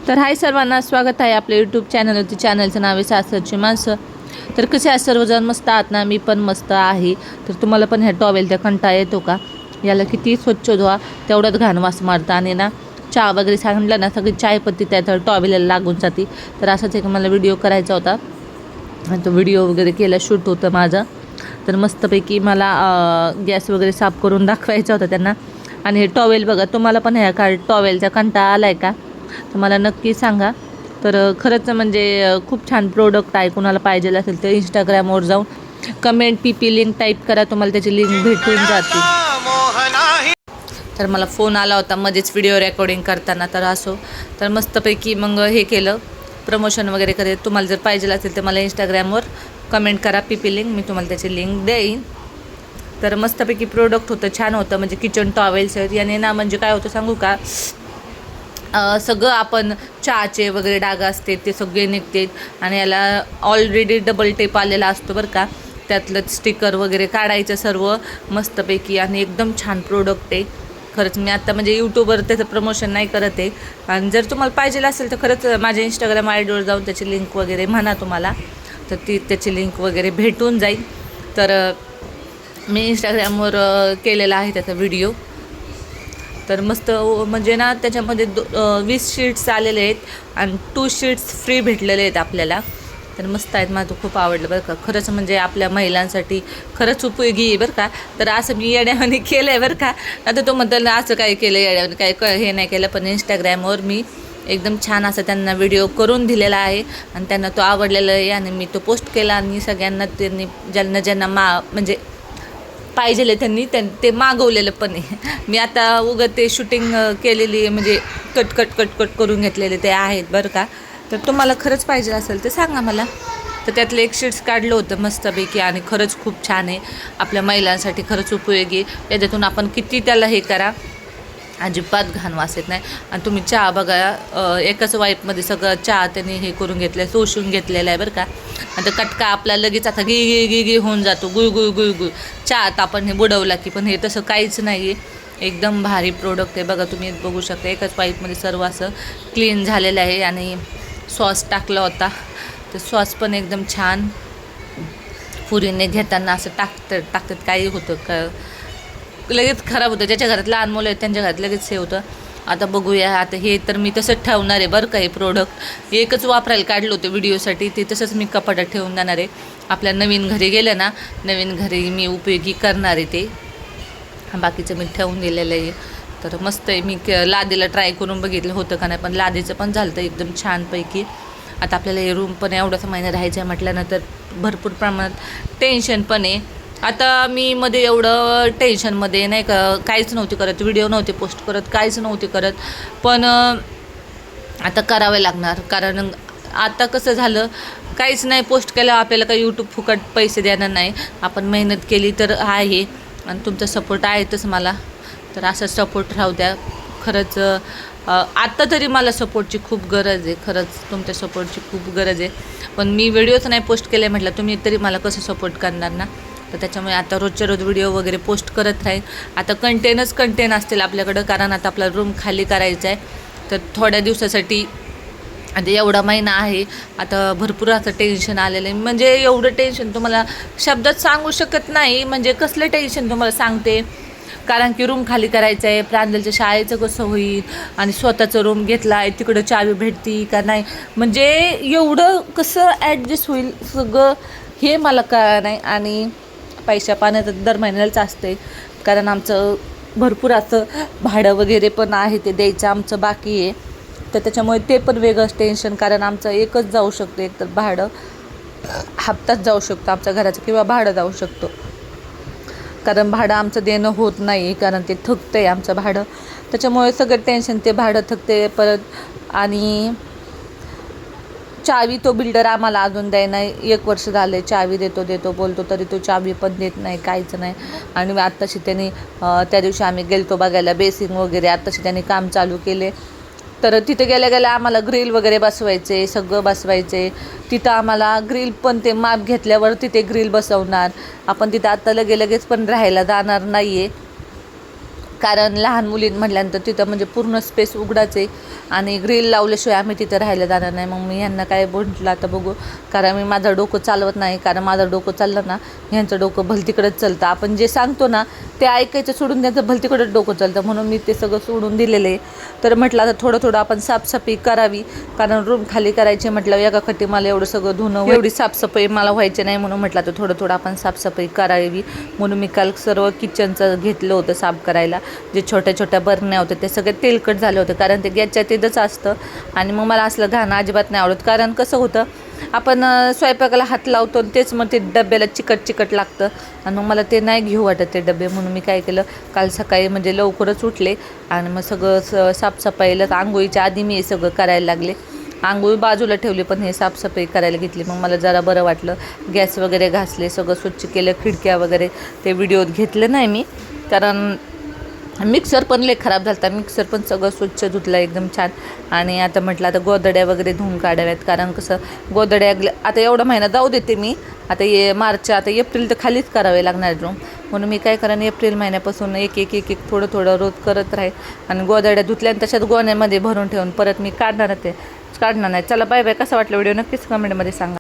तर हाय सर्वांना, स्वागत आहे आपल्या यूट्यूब चॅनलवरती. चॅनलचं नाव आहे सासरची माणसं. तर कसे आहे सर्वजण? मस्त आहात ना? मी पण मस्त आहे. तर तुम्हाला पण ह्या टॉवेलचा कंटाळा येतो का? याला किती स्वच्छ धुवा तेवढंच घाण वास मारतं. आणि ना चहा वगैरे सांगलं ना, सगळी चायपत्ती त्या टॉवेलला लागून जाते. तर असाच एक मला व्हिडिओ करायचा होता आणि तो व्हिडिओ वगैरे केला, शूट होतं माझं. तर मस्तपैकी मला गॅस वगैरे साफ करून दाखवायचा होता त्यांना. आणि हे टॉवेल बघा, तुम्हाला पण ह्या टॉवेलचा कंटाळा आला आहे का? तर मला नक्की सांगा. तर खरंच म्हणजे खूप छान प्रोडक्ट आहे. कुणाला पाहिजे असेल तर इंस्टाग्रामवर जाऊन कमेंट PP लिंक टाईप करा, तुम्हाला त्याची लिंक भेटून जाते. तर मला फोन आला होता मध्येच व्हिडिओ रेकॉर्डिंग करताना, तर असो. तर मस्तपैकी मग हे केलं, प्रमोशन वगैरे करेल. तुम्हाला जर पाहिजे असेल तर मला इंस्टाग्रामवर कमेंट करा PP लिंक, मी तुम्हाला त्याची लिंक देईन. तर मस्तपैकी प्रोडक्ट होतं, छान होतं. म्हणजे किचन टॉवेल्स आहेत याने ना, म्हणजे काय होतं सांगू का, सगळं आपण चहाचे वगैरे डाग असते ते सगळे निघते. आणि याला ऑलरेडी डबल टेप आलेला असतो बरं का, त्यातलं स्टिकर वगैरे काढायचं सर्व मस्तपैकी. आणि एकदम छान प्रोडक्ट आहे खरंच. मी आता म्हणजे यूट्यूबवर त्याचं प्रमोशन नाही करत आहे. आणि जर तुम्हाला पाहिजे असेल तर खरंच माझ्या इंस्टाग्राम आयडीवर जाऊन त्याची लिंक वगैरे म्हणा तुम्हाला, तर त्याची लिंक वगैरे भेटून जाईल. तर मी इंस्टाग्रामवर केलेला आहे त्याचा व्हिडिओ. तर मस्त म्हणजे ना, त्याच्यामध्ये 20 शीट्स आलेले आहेत आणि 2 शीट्स फ्री भेटलेले आहेत आपल्याला. तर मस्त आहेत, मला खूप आवडलं बरं का. खरंच म्हणजे आपल्या महिलांसाठी खरंच उपयोगी आहे बरं का. तर असं मी येड्यावानी केलं आहे बरं का. आता तो म्हणतो ना असं काय केलं येड्यावानी, काय हे नाही केलं. पण इंस्टाग्रामवर मी एकदम छान असं त्यांना व्हिडिओ करून दिलेला आहे आणि त्यांना तो आवडलेला आहे. आणि मी तो पोस्ट केला आणि सगळ्यांना त्यांनी ज्यांना म्हणजे पाहिजेले त्यांनी ते मागवलेलं पण आहे. मी आता ते शूटिंग केलेली आहे, म्हणजे कट करून घेतलेले ते आहेत बरं का. तर तुम्हाला खरंच पाहिजे असेल तर सांगा मला. तर त्यातलं एक शीट्स काढलं होतं मस्तपैकी आणि खरंच खूप छान आहे. आपल्या महिलांसाठी खरंच उपयोगी. याच्यातून आपण किती त्याला हे करा, अजिबात घाण वास येत नाही. आणि तुम्ही चहा बघा, एकाच वाईपमध्ये सगळं चहा त्यांनी हे करून घेतलं आहे, शोषून घेतलेलं आहे बरं का. आता कटका आपला लगेच आता गी होऊन जातो, गुळ चहात आपण हे बुडवला की. पण हे तसं काहीच नाही आहे, एकदम भारी प्रोडक्ट आहे. बघा तुम्ही बघू शकता, एकाच वाईपमध्ये सर्व असं क्लीन झालेलं आहे. आणि सॉस टाकला होता, तर सॉस पण एकदम छान पुरीने घेताना असं टाकतात काही होतं का लगेच खराब होतं. ज्याच्या घरात लहान मुलं आहेत त्यांच्या घरात लगेच हे होतं. आता बघूया. आता हे तर मी तसंच ठेवणार आहे बरं का. हे प्रोडक्ट एकच वापरायला काढलं होतं व्हिडिओसाठी, ते तसंच मी कपाटात ठेवून जाणार आहे. आपल्या नवीन घरी गेलं ना, नवीन घरी मी उपयोगी करणार आहे ते. बाकीचं मी ठेवून दिलेलं आहे. तर मस्त आहे. मी लादीला ट्राय करून बघितलं होतं का नाही, पण लादीचं पण झालं तर एकदम छानपैकी. आता आपल्याला हे रूम पण एवढाच महिना राहायचं आहे म्हटल्यानंतर भरपूर प्रमाणात टेन्शन पण आहे. आता मी मध्ये एवढं टेन्शनमध्ये नाही का, काहीच नव्हते करत, व्हिडिओ नव्हते पोस्ट करत, काहीच नव्हते करत. पण आता करावे लागणार. कारण आता कसं झालं, काहीच नाही पोस्ट केलं आपल्याला काही यूट्यूब फुकट पैसे देणार नाही. आपण मेहनत केली तर आहे आणि तुमचा सपोर्ट आहेतच मला. तर असा सपोर्ट राहू द्या. खरंच आत्ता तरी मला सपोर्टची खूप गरज आहे. खरंच तुमच्या सपोर्टची खूप गरज आहे. पण मी व्हिडिओच नाही पोस्ट केले म्हटलं, तुम्ही तरी मला कसं सपोर्ट करणार ना. तर त्याच्यामुळे आता रोजच्या रोज व्हिडिओ वगैरे पोस्ट करत राहील. आता कंटेन असतील आपल्याकडं, कारण आता आपला रूम खाली करायचा आहे. तर थोड्या दिवसासाठी आता एवढा महिना आहे, आता भरपूर असं टेन्शन आलेलं आहे. म्हणजे एवढं टेन्शन तुम्हाला शब्दात सांगू शकत नाही. म्हणजे कसलं टेन्शन तुम्हाला सांगते. कारण की रूम खाली करायचं आहे, प्रांजलच्या शाळेचं कसं होईल, आणि स्वतःचं रूम घेतला आहे तिकडं चावी भेटती का नाही, म्हणजे एवढं कसं ॲडजस्ट होईल सगळं हे मला कळलं नाही. आणि पैशा पाण्याचं दर महिन्यालाच असते, कारण आमचं भरपूर असं भाडं वगैरे पण आहे, ते द्यायचं आमचं बाकी आहे. तर त्याच्यामुळे ते पण वेगळंच टेन्शन, कारण आमचं एकच जाऊ शकतो, एक तर भाडं हप्ताच जाऊ शकतो आमच्या घराचं, किंवा भाडं जाऊ शकतो. कारण भाडं आमचं देणं होत नाही, कारण ते थकतं आहे आमचं भाडं. त्याच्यामुळे सगळं टेन्शन, ते भाडं थकते परत. आणि चावी तो बिल्डर आम्हाला अजून द्याय नाही. 1 वर्ष झाले चावी देतो बोलतो, तरी तो चावी पण देत नाही, काहीच नाही. आणि आत्ताशी त्यांनी त्या दिवशी आम्ही गेलतो बघायला बेसिंग वगैरे, आत्ताशी त्यांनी काम चालू केले. तर तिथे गेल्या आम्हाला ग्रिल वगैरे बसवायचे, सगळं बसवायचे. तिथं आम्हाला ग्रिल पण ते माप घेतल्यावर तिथे ग्रिल बसवणार. आपण तिथं आत्ता लगेच पण राहायला जाणार नाही आहे. कारण लहान मुली म्हटल्यानंतर तिथं म्हणजे पूर्ण स्पेस उघडाच आहे आणि ग्रिल लावल्याशिवाय आम्ही तिथं राहायला जाणार नाही. मग मी ह्यांना काय म्हटलं आता बघू, कारण मी माझं डोकं चालवत नाही, कारण माझं डोकं चाललं ना ह्यांचं डोकं भलतीकडंच चालतं. आपण जे सांगतो ना ते ऐकायचं सोडून त्यांचं भलतीकडंच डोकं चालतं, म्हणून मी ते सगळं सोडून दिलेलं आहे. तर म्हटलं आता थोडं थोडं आपण साफसफाई करावी, कारण रूम खाली करायची म्हटलं एका खट्टी मला एवढं सगळं धुणं एवढी साफसफाई मला व्हायची नाही, म्हणून म्हटलं आता थोडं थोडं आपण साफसफाई करावी. म्हणून मी काल सर्व किचनचं घेतलं होतं साफ करायला. जे छोट्या छोट्या बरण्या होत्या ते सगळे तेलकट झाले होते, कारण ते गॅसच्या तिथंच असतं आणि मग मला असलं घाणं अजिबात नाही आवडत. कारण कसं होतं आपण स्वयंपाकाला हात लावतो तेच मग ते डब्याला चिकट लागतं आणि मग मला ते नाही घेऊ वाटत ते डबे. म्हणून मी काय केलं, काल सकाळी म्हणजे लवकरच उठले आणि मग सगळं साफसफाईला आंघोळीच्या आधी मी हे सगळं करायला लागले. आंघोळ बाजूला ठेवली पण हे साफसफाई करायला घेतली. मग मला जरा बरं वाटलं. गॅस वगैरे घासले, सगळं स्वच्छ केलं, खिडक्या वगैरे ते व्हिडिओत घेतले नाही मी, कारण मिक्सर पण लय खराब झाला होता. मिक्सर पण सगळं स्वच्छ धुतलं एकदम छान. आणि आता म्हटलं आता गोधड्या वगैरे धुवून काढाव्यात, कारण कसं गोधड्या आता एवढा महिना जाऊ देते मी, आता मार्च आता एप्रिल तर खालीच करावे लागणार रूम. म्हणून मी काय करेन एप्रिल महिन्यापासून एक एक एक एक थोडं थोडं रोज करत राहील आणि गोधड्या धुतल्या आणि तशाच गोण्यामध्ये भरून ठेवून परत मी काढणार नाही. चला बाय बाय. कसा वाटलं व्हिडिओ नक्कीच कमेंटमध्ये सांगा.